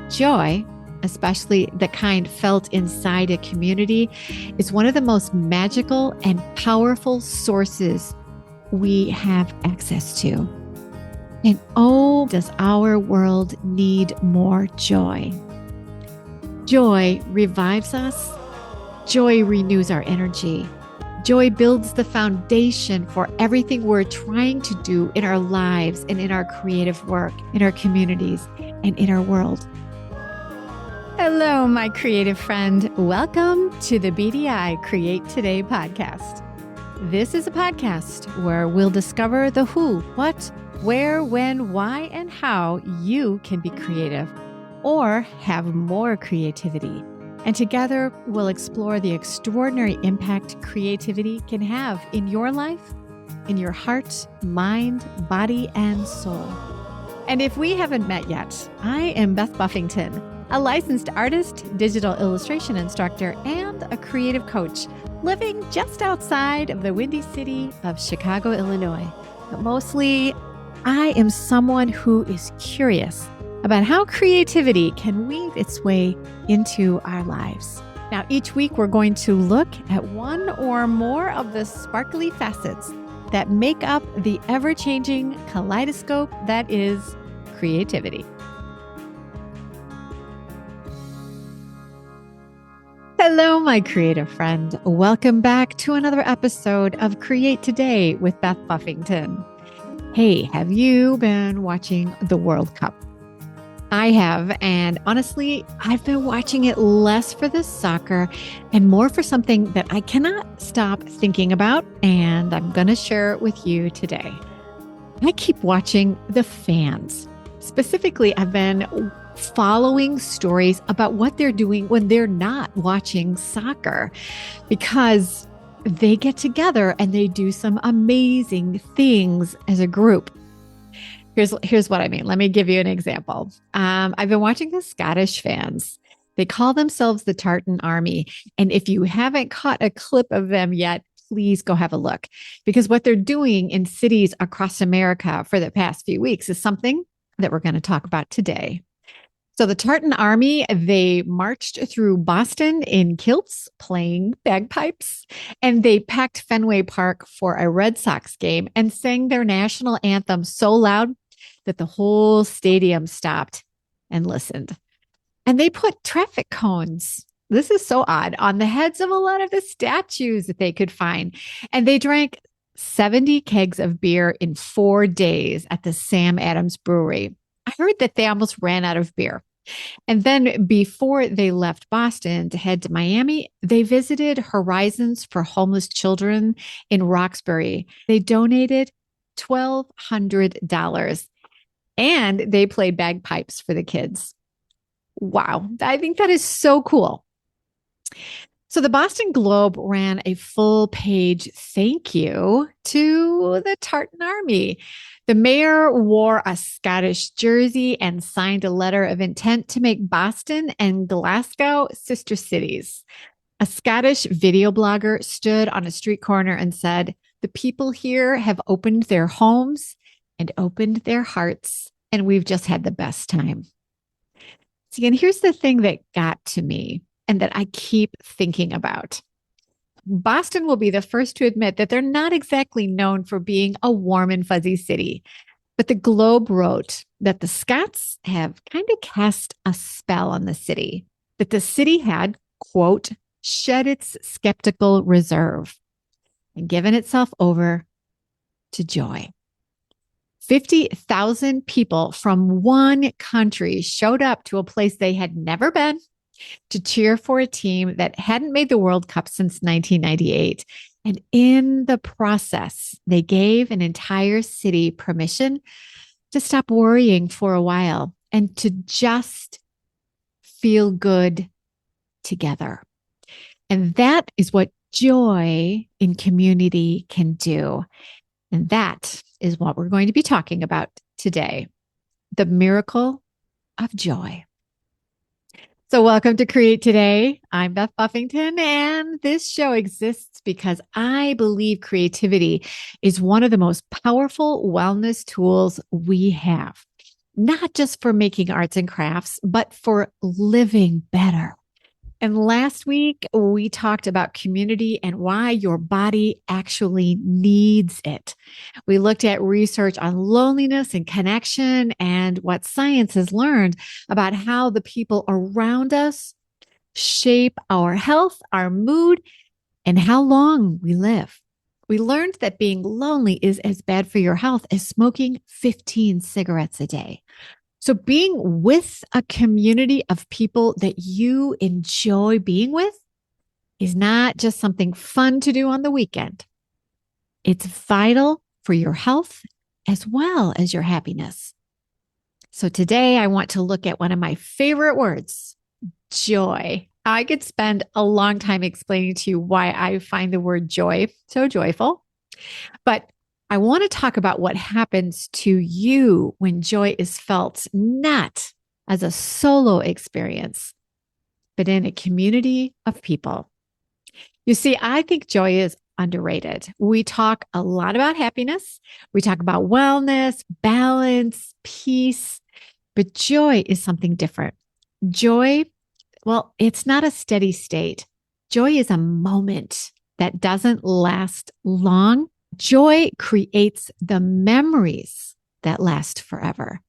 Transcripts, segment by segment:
Joy, especially the kind felt inside a community, is one of the most magical and powerful sources we have access to. And oh, does our world need more joy? Joy revives us. Joy renews our energy. Joy builds the foundation for everything we're trying to do in our lives and in our creative work, in our communities, and in our world. Hello, my creative friend. Welcome to the BDI Create Today podcast. This is a podcast where we'll discover the who, what, where, when, why, and how you can be creative or have more creativity. And together, we'll explore the extraordinary impact creativity can have in your life, in your heart, mind, body, and soul. And if we haven't met yet, I am Beth Buffington, a licensed artist, digital illustration instructor, and a creative coach living just outside of the windy city of Chicago, Illinois. But mostly, I am someone who is curious about how creativity can weave its way into our lives. Now, each week we're going to look at one or more of the sparkly facets that make up the ever-changing kaleidoscope that is creativity. Hello, my creative friend. Welcome back to another episode of Create Today with Beth Buffington. Hey, have you been watching the World Cup? I have, and honestly, I've been watching it less for the soccer and more for something that I cannot stop thinking about, and I'm going to share it with you today. I keep watching the fans. Specifically, I've been following stories about what they're doing when they're not watching soccer, because they get together and they do some amazing things as a group. Here's what I mean. Let me give you an example. I've been watching the Scottish fans. They call themselves the Tartan Army. And if you haven't caught a clip of them yet, please go have a look, because what they're doing in cities across America for the past few weeks is something that we're going to talk about today. So the Tartan Army, they marched through Boston in kilts playing bagpipes, and they packed Fenway Park for a Red Sox game and sang their national anthem so loud that the whole stadium stopped and listened. And they put traffic cones, this is so odd, on the heads of a lot of the statues that they could find. And they drank 70 kegs of beer in 4 days at the Sam Adams Brewery. I heard that they almost ran out of beer. And then before they left Boston to head to Miami, they visited Horizons for Homeless Children in Roxbury. They donated $1,200 and they played bagpipes for the kids. Wow. I think that is so cool. So the Boston Globe ran a full page thank you to the Tartan Army. The mayor wore a Scottish jersey and signed a letter of intent to make Boston and Glasgow sister cities. A Scottish video blogger stood on a street corner and said, "The people here have opened their homes and opened their hearts, and we've just had the best time." See, and here's the thing that got to me and that I keep thinking about. Boston will be the first to admit that they're not exactly known for being a warm and fuzzy city. But the Globe wrote that the Scots have kind of cast a spell on the city, that the city had, quote, shed its skeptical reserve and given itself over to joy. 50,000 people from one country showed up to a place they had never been to cheer for a team that hadn't made the World Cup since 1998. And in the process, they gave an entire city permission to stop worrying for a while and to just feel good together. And that is what joy in community can do. And that is what we're going to be talking about today, the miracle of joy. So welcome to Create Today. I'm Beth Buffington, and this show exists because I believe creativity is one of the most powerful wellness tools we have. not just for making arts and crafts, but for living better. And last week, we talked about community and why your body actually needs it. We looked at research on loneliness and connection and what science has learned about how the people around us shape our health, our mood, and how long we live. We learned that being lonely is as bad for your health as smoking 15 cigarettes a day. So being with a community of people that you enjoy being with is not just something fun to do on the weekend. It's vital for your health as well as your happiness. So today I want to look at one of my favorite words, joy. I could spend a long time explaining to you why I find the word joy so joyful, but I want to talk about what happens to you when joy is felt not as a solo experience, but in a community of people. You see, I think joy is underrated. We talk a lot about happiness. We talk about wellness, balance, peace, but joy is something different. Joy, well, it's not a steady state. Joy is a moment that doesn't last long. Joy creates the memories that last forever.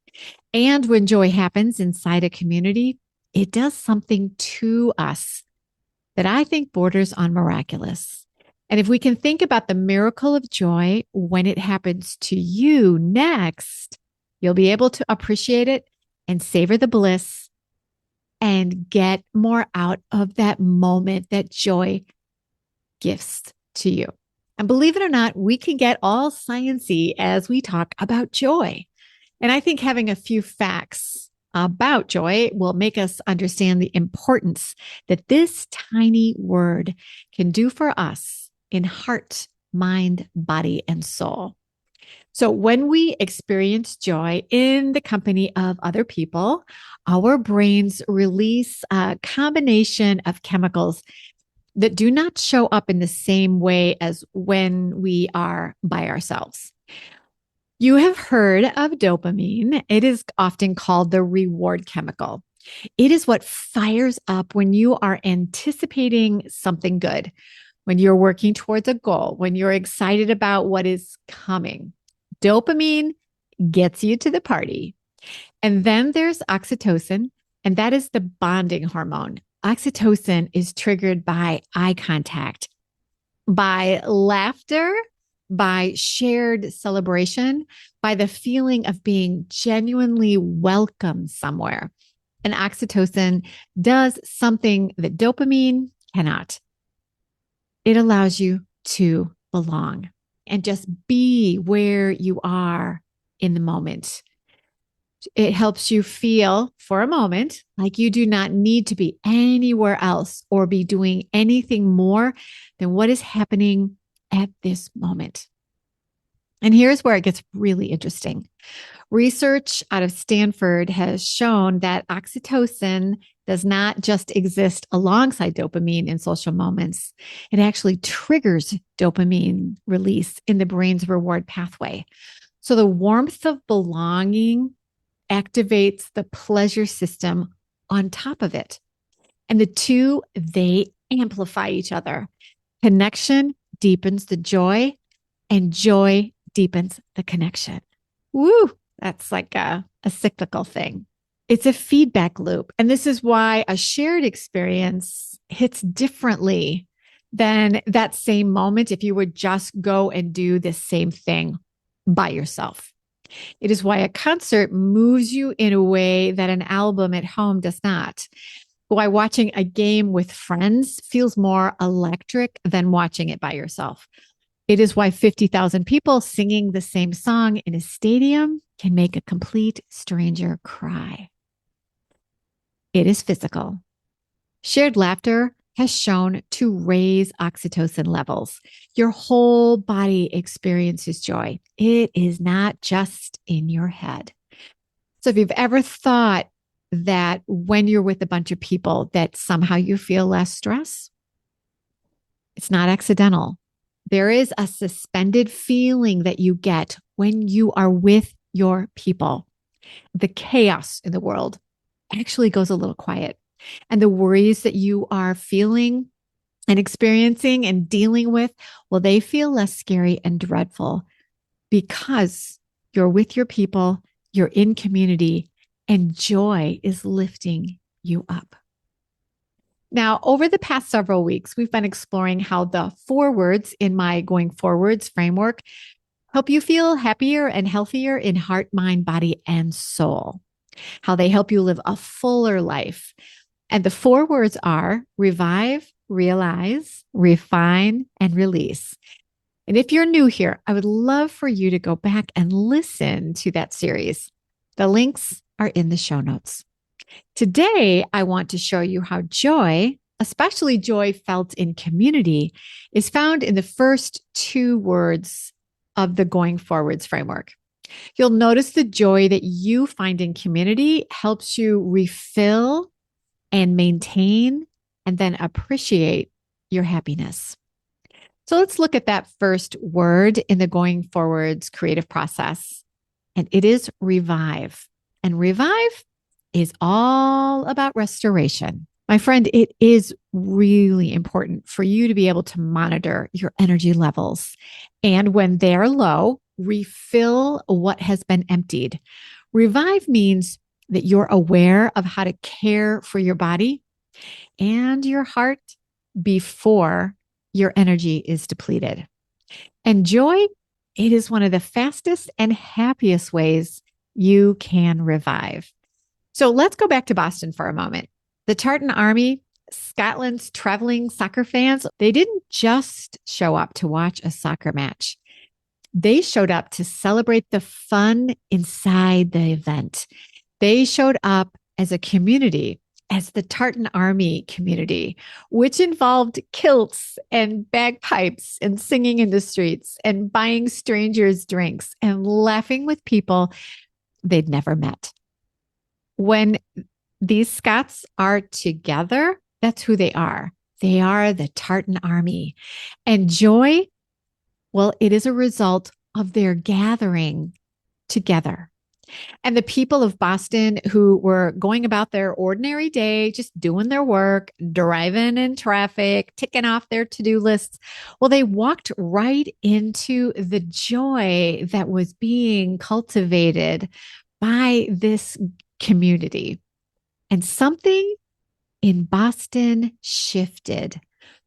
And when joy happens inside a community, it does something to us that I think borders on miraculous. And if we can think about the miracle of joy when it happens to you next, you'll be able to appreciate it and savor the bliss and get more out of that moment that joy gives to you. And believe it or not, we can get all sciencey as we talk about joy. And I think having a few facts about joy will make us understand the importance that this tiny word can do for us in heart, mind, body, and soul. So when we experience joy in the company of other people, our brains release a combination of chemicals that do not show up in the same way as when we are by ourselves. You have heard of dopamine. It is often called the reward chemical. It is what fires up when you are anticipating something good, when you're working towards a goal, when you're excited about what is coming. Dopamine gets you to the party. And then there's oxytocin, and that is the bonding hormone. Oxytocin is triggered by eye contact, by laughter, by shared celebration, by the feeling of being genuinely welcome somewhere. And oxytocin does something that dopamine cannot. It allows you to belong and just be where you are in the moment. It helps you feel for a moment like you do not need to be anywhere else or be doing anything more than what is happening at this moment. And here's where it gets really interesting. Research out of Stanford has shown that oxytocin does not just exist alongside dopamine in social moments. It actually triggers dopamine release in the brain's reward pathway. So the warmth of belonging activates the pleasure system on top of it. And the two, they amplify each other. Connection deepens the joy, and joy deepens the connection. Woo! That's like a cyclical thing. It's a feedback loop. And this is why a shared experience hits differently than that same moment if you would just go and do the same thing by yourself. It is why a concert moves you in a way that an album at home does not. Why watching a game with friends feels more electric than watching it by yourself. It is why 50,000 people singing the same song in a stadium can make a complete stranger cry. It is physical. Shared laughter has shown to raise oxytocin levels. Your whole body experiences joy. It is not just in your head. So if you've ever thought that when you're with a bunch of people that somehow you feel less stress, it's not accidental. There is a suspended feeling that you get when you are with your people. The chaos in the world actually goes a little quiet. And the worries that you are feeling and experiencing and dealing with, well, they feel less scary and dreadful because you're with your people, you're in community, and joy is lifting you up. Now, over the past several weeks, we've been exploring how the FourWords in my Going FourWords framework help you feel happier and healthier in heart, mind, body, and soul, how they help you live a fuller life. And the FourWords are revive, realize, refine, and release. And if you're new here, I would love for you to go back and listen to that series. The links are in the show notes. Today, I want to show you how joy, especially joy felt in community, is found in the first two words of the Going FourWords framework. You'll notice the joy that you find in community helps you refill and maintain and then appreciate your happiness. So let's look at that first word in the Going FourWords creative process, and it is revive. And revive is all about restoration. My friend, it is really important for you to be able to monitor your energy levels. And when they're low, refill what has been emptied. Revive means that you're aware of how to care for your body and your heart before your energy is depleted. And joy, it is one of the fastest and happiest ways you can revive. So let's go back to Boston for a moment. The Tartan Army, Scotland's traveling soccer fans, they didn't just show up to watch a soccer match. They showed up to celebrate the fun inside the event. They showed up as a community, as the Tartan Army community, which involved kilts and bagpipes and singing in the streets and buying strangers drinks and laughing with people they'd never met. When these Scots are together, that's who they are. They are the Tartan Army. And joy, well, it is a result of their gathering together. And the people of Boston who were going about their ordinary day, just doing their work, driving in traffic, ticking off their to-do lists, well, they walked right into the joy that was being cultivated by this community. And something in Boston shifted.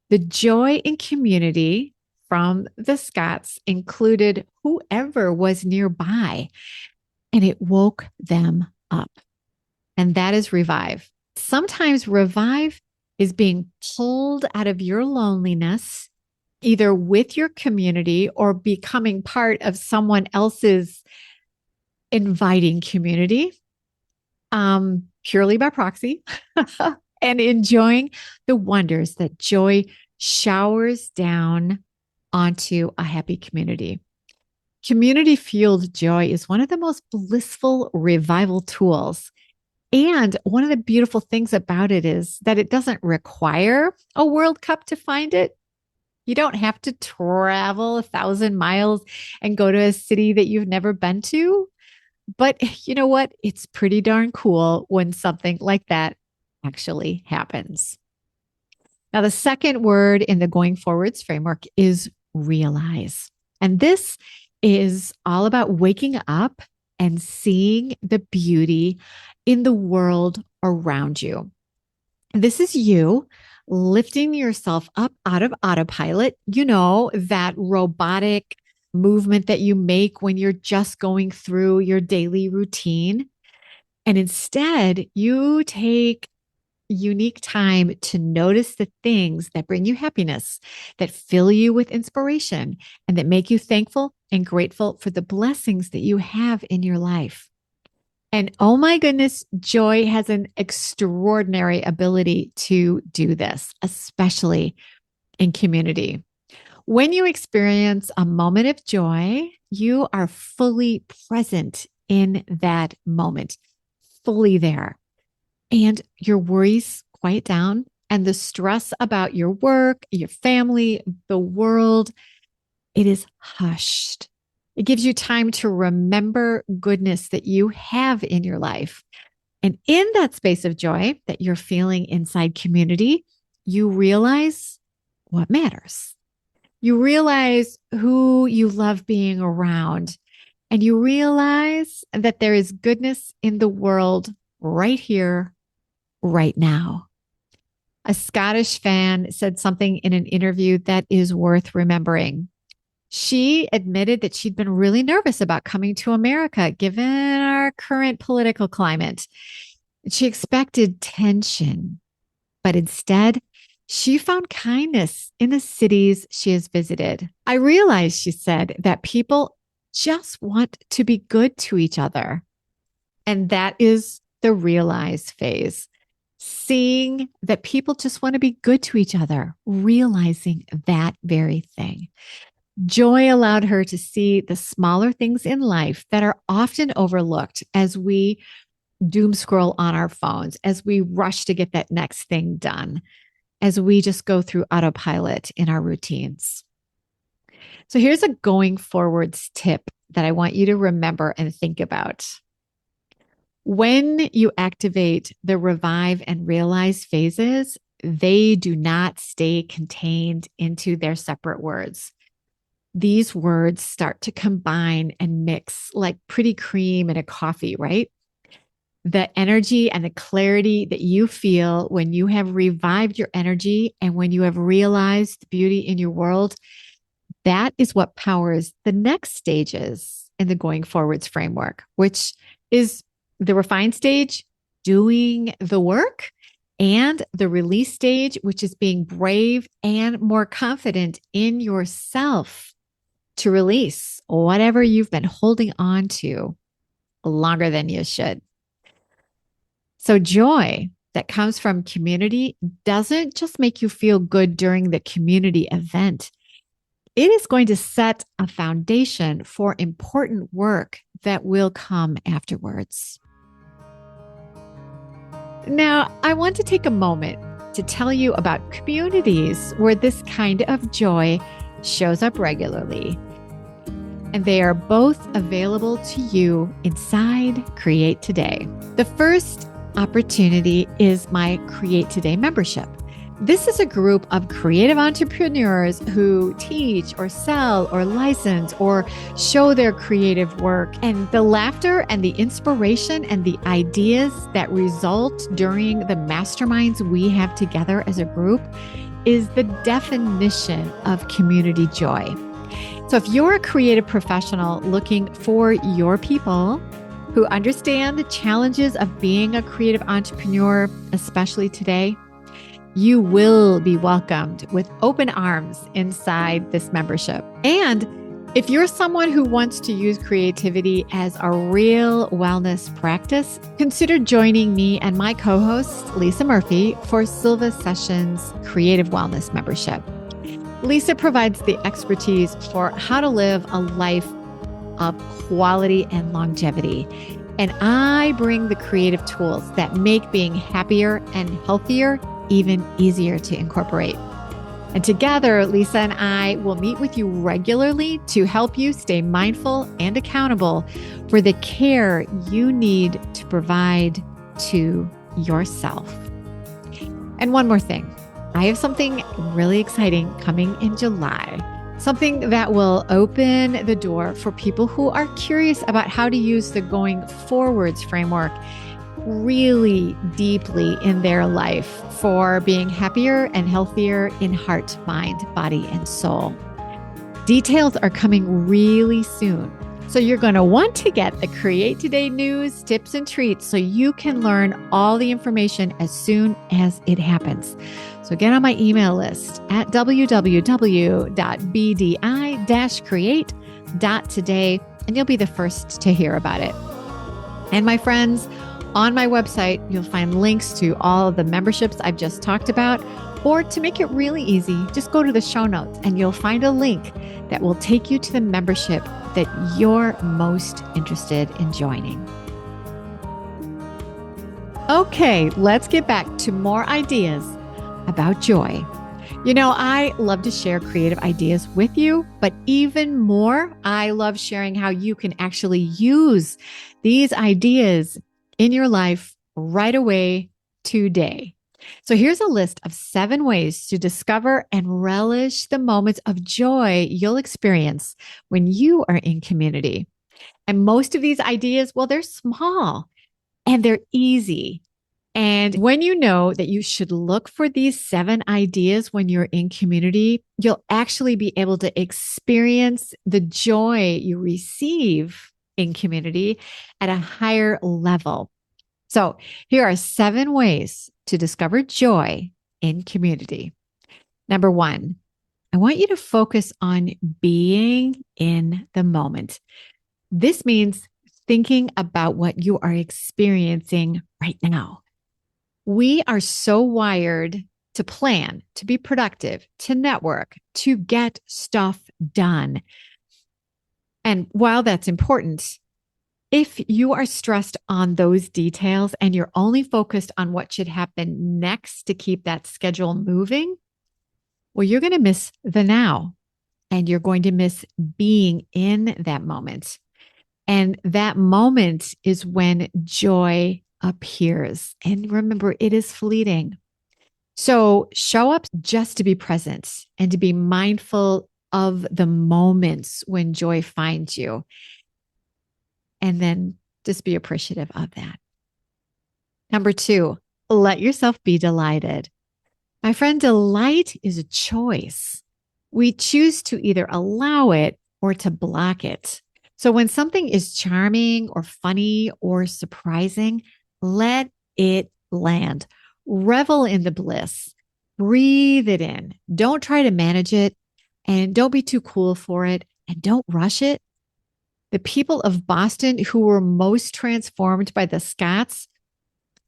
The joy in community from the Scots included whoever was nearby, and it woke them up. And that is revive. Sometimes revive is being pulled out of your loneliness, either with your community or becoming part of someone else's inviting community, purely by proxy, and enjoying the wonders that joy showers down onto a happy community. Community-fueled joy is one of the most blissful revival tools. And one of the beautiful things about it is that it doesn't require a World Cup to find it. You don't have to travel 1,000 miles and go to a city that you've never been to. But you know what? It's pretty darn cool when something like that actually happens. Now, the second word in the Going FourWords framework is realize. And this is all about waking up and seeing the beauty in the world around you. This is you lifting yourself up out of autopilot, you know, that robotic movement that you make when you're just going through your daily routine. And instead, you take unique time to notice the things that bring you happiness, that fill you with inspiration, and that make you thankful and grateful for the blessings that you have in your life. And oh my goodness, joy has an extraordinary ability to do this, especially in community. When you experience a moment of joy, you are fully present in that moment, fully there. And your worries quiet down, and the stress about your work, your family, the world, it is hushed. It gives you time to remember goodness that you have in your life. And in that space of joy that you're feeling inside community, you realize what matters. You realize who you love being around, and you realize that there is goodness in the world right here, right now. A Scottish fan said something in an interview that is worth remembering. She admitted that she'd been really nervous about coming to America, given our current political climate. She expected tension, but instead, she found kindness in the cities she has visited. I realized, she said, that people just want to be good to each other. And that is the realize phase. Seeing that people just want to be good to each other, realizing that very thing. Joy allowed her to see the smaller things in life that are often overlooked as we doom scroll on our phones, as we rush to get that next thing done, as we just go through autopilot in our routines. So here's a going forwards tip that I want you to remember and think about. When you activate the revive and realize phases, they do not stay contained into their separate words. These words start to combine and mix like pretty cream in a coffee, right? The energy and the clarity that you feel when you have revived your energy and when you have realized the beauty in your world, that is what powers the next stages in the going forwards framework, which is the refined stage, doing the work, and the release stage, which is being brave and more confident in yourself to release whatever you've been holding on to longer than you should. So joy that comes from community doesn't just make you feel good during the community event. It is going to set a foundation for important work that will come afterwards. Now, I want to take a moment to tell you about communities where this kind of joy shows up regularly. And they are both available to you inside Create Today. The first opportunity is my Create Today membership. This is a group of creative entrepreneurs who teach or sell or license or show their creative work. And the laughter and the inspiration and the ideas that result during the masterminds we have together as a group is the definition of community joy. So if you're a creative professional looking for your people who understand the challenges of being a creative entrepreneur, especially today, you will be welcomed with open arms inside this membership. And if you're someone who wants to use creativity as a real wellness practice, consider joining me and my co-host, Lisa Murphy, for Sylva Sessions Creative Wellness Membership. Lisa provides the expertise for how to live a life of quality and longevity. And I bring the creative tools that make being happier and healthier even easier to incorporate. And together, Lisa and I will meet with you regularly to help you stay mindful and accountable for the care you need to provide to yourself. And one more thing, I have something really exciting coming in July, something that will open the door for people who are curious about how to use the going forwards framework really deeply in their life for being happier and healthier in heart, mind, body, and soul. Details are coming really soon. So you're going to want to get the Create Today news, tips, and treats so you can learn all the information as soon as it happens. So get on my email list at www.bdi-create.today, and you'll be the first to hear about it. And my friends, on my website, you'll find links to all of the memberships I've just talked about, or to make it really easy, just go to the show notes and you'll find a link that will take you to the membership that you're most interested in joining. Okay, let's get back to more ideas about joy. I love to share creative ideas with you, but even more, I love sharing how you can actually use these ideas in your life right away today. So here's a list of 7 ways to discover and relish the moments of joy you'll experience when you are in community. And most of these ideas, well, they're small and they're easy. And when you know that you should look for these 7 ideas when you're in community, you'll actually be able to experience the joy you receive in community at a higher level. So here are 7 ways to discover joy in community. Number 1, I want you to focus on being in the moment. This means thinking about what you are experiencing right now. We are so wired to plan, to be productive, to network, to get stuff done. And while that's important, if you are stressed on those details and you're only focused on what should happen next to keep that schedule moving, well, you're going to miss the now and you're going to miss being in that moment. And that moment is when joy appears. And remember, it is fleeting. So show up just to be present and to be mindful of the moments when joy finds you. And then just be appreciative of that. Number 2, let yourself be delighted. My friend, delight is a choice. We choose to either allow it or to block it. So when something is charming or funny or surprising, let it land. Revel in the bliss. Breathe it in. Don't try to manage it and don't be too cool for it and don't rush it. The people of Boston who were most transformed by the Scots,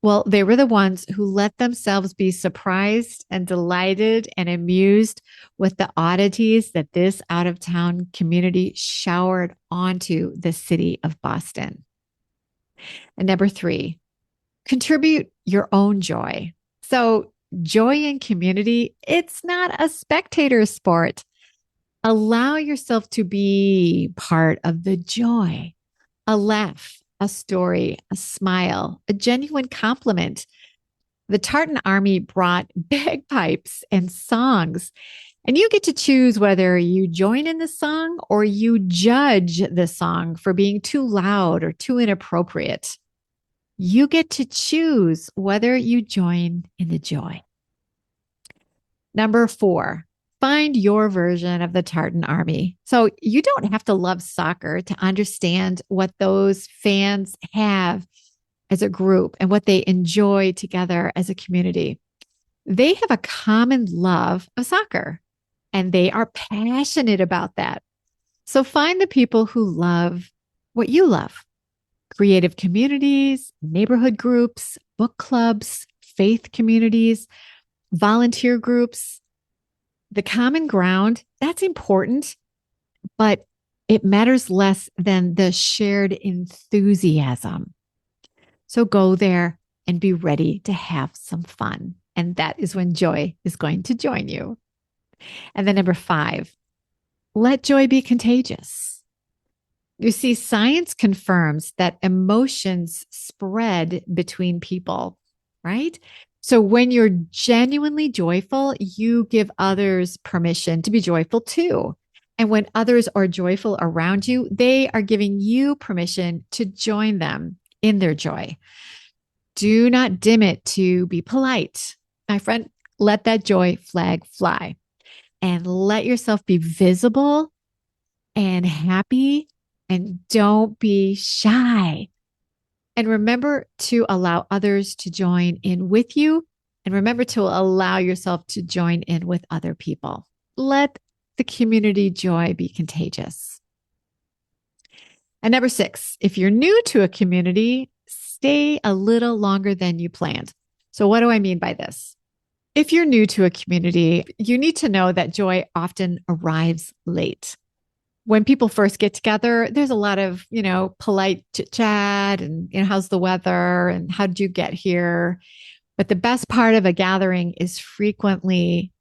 well, they were the ones who let themselves be surprised and delighted and amused with the oddities that this out of town community showered onto the city of Boston. And number 3, contribute your own joy. So joy in community, it's not a spectator sport. Allow yourself to be part of the joy, a laugh, a story, a smile, a genuine compliment. The Tartan Army brought bagpipes and songs, and you get to choose whether you join in the song or you judge the song for being too loud or too inappropriate. You get to choose whether you join in the joy. Number 4, find your version of the Tartan Army. So you don't have to love soccer to understand what those fans have as a group and what they enjoy together as a community. They have a common love of soccer and they are passionate about that. So find the people who love what you love. Creative communities, neighborhood groups, book clubs, faith communities, volunteer groups. The common ground, that's important, but it matters less than the shared enthusiasm. So go there and be ready to have some fun. And that is when joy is going to join you. And then number 5, let joy be contagious. You see, science confirms that emotions spread between people, right? So when you're genuinely joyful, you give others permission to be joyful too. And when others are joyful around you, they are giving you permission to join them in their joy. Do not dim it to be polite. My friend, let that joy flag fly and let yourself be visible and happy and don't be shy. And remember to allow others to join in with you. And remember to allow yourself to join in with other people. Let the community joy be contagious. And number 6, if you're new to a community, stay a little longer than you planned. So what do I mean by this? If you're new to a community, you need to know that joy often arrives late. When people first get together, there's a lot of, polite chit chat and, how's the weather and how did you get here? But the best part of a gathering is frequently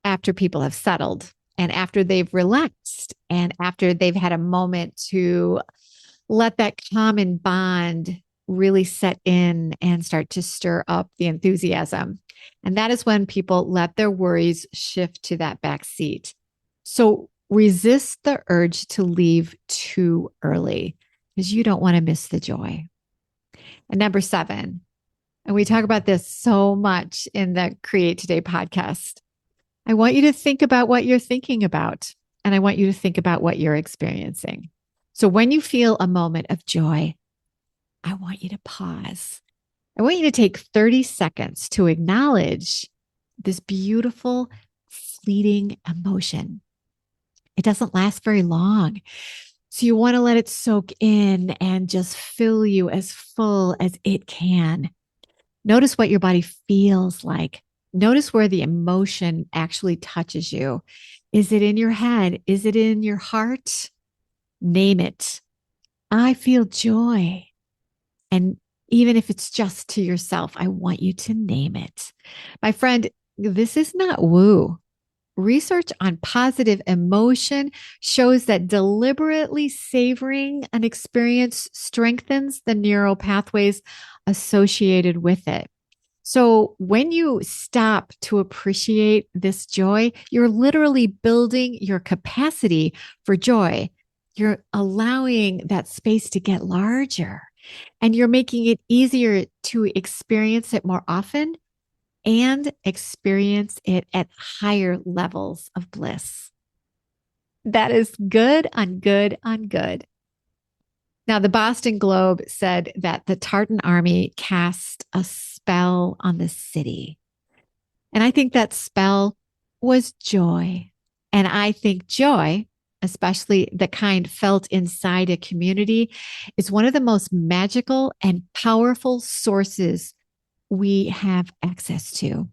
after people have settled and after they've relaxed and after they've had a moment to let that common bond really set in and start to stir up the enthusiasm. And that is when people let their worries shift to that back seat. So resist the urge to leave too early because you don't want to miss the joy. And number 7, and we talk about this so much in the Create Today podcast, I want you to think about what you're thinking about, and I want you to think about what you're experiencing. So when you feel a moment of joy, I want you to pause. I want you to take 30 seconds to acknowledge this beautiful, fleeting emotion. It doesn't last very long. So you want to let it soak in and just fill you as full as it can. Notice what your body feels like. Notice where the emotion actually touches you. Is it in your head? Is it in your heart? Name it. I feel joy. And even if it's just to yourself, I want you to name it. My friend, this is not woo. Research on positive emotion shows that deliberately savoring an experience strengthens the neural pathways associated with it. So when you stop to appreciate this joy, you're literally building your capacity for joy. You're allowing that space to get larger, and you're making it easier to experience it more often and experience it at higher levels of bliss. That is good on good on good. Now, the Boston Globe said that the Tartan Army cast a spell on the city. And I think that spell was joy. And I think joy, especially the kind felt inside a community, is one of the most magical and powerful sources we have access to.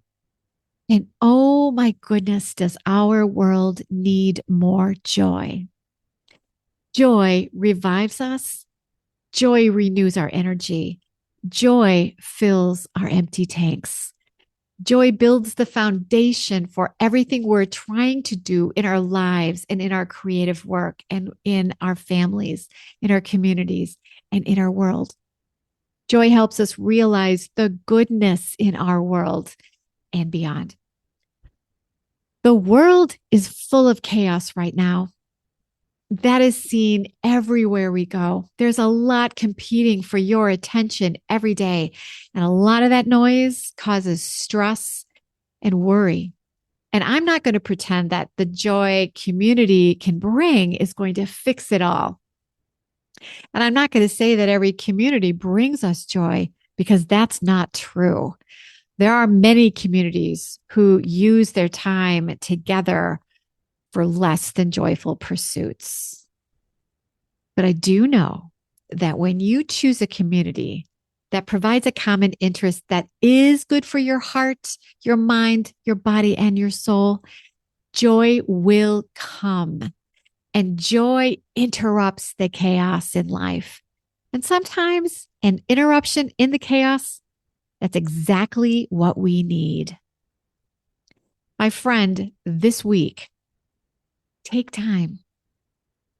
And oh my goodness, does our world need more joy? Joy revives us. Joy renews our energy. Joy fills our empty tanks. Joy builds the foundation for everything we're trying to do in our lives and in our creative work and in our families, in our communities, and in our world. Joy helps us realize the goodness in our world and beyond. The world is full of chaos right now. That is seen everywhere we go. There's a lot competing for your attention every day. And a lot of that noise causes stress and worry. And I'm not going to pretend that the joy community can bring is going to fix it all. And I'm not going to say that every community brings us joy, because that's not true. There are many communities who use their time together for less than joyful pursuits. But I do know that when you choose a community that provides a common interest that is good for your heart, your mind, your body, and your soul, joy will come. And joy interrupts the chaos in life. And sometimes an interruption in the chaos, that's exactly what we need. My friend, this week, take time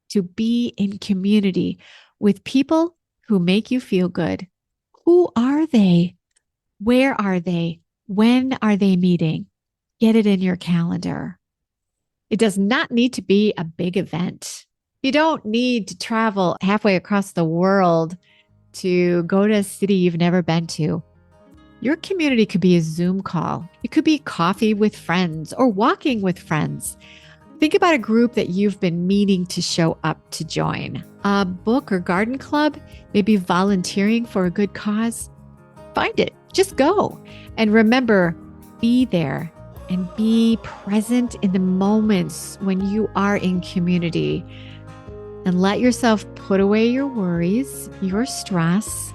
to be in community with people who make you feel good. Who are they? Where are they? When are they meeting? Get it in your calendar. It does not need to be a big event. You don't need to travel halfway across the world to go to a city you've never been to. Your community could be a Zoom call. It could be coffee with friends or walking with friends. Think about a group that you've been meaning to show up to join. A book or garden club, maybe volunteering for a good cause. Find it. Just go. And remember, be there and be present in the moments when you are in community. And let yourself put away your worries, your stress.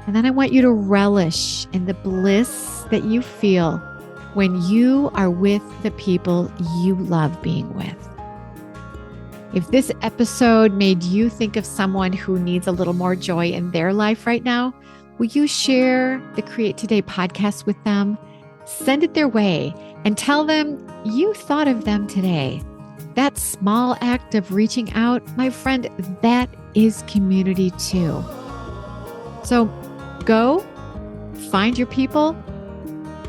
And then I want you to relish in the bliss that you feel when you are with the people you love being with. If this episode made you think of someone who needs a little more joy in their life right now, will you share the Create Today podcast with them? Send it their way and tell them you thought of them today. That small act of reaching out, my friend, that is community too. So go find your people,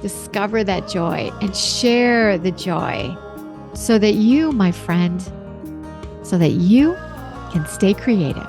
discover that joy, and share the joy so that you, my friend, so that you can stay creative.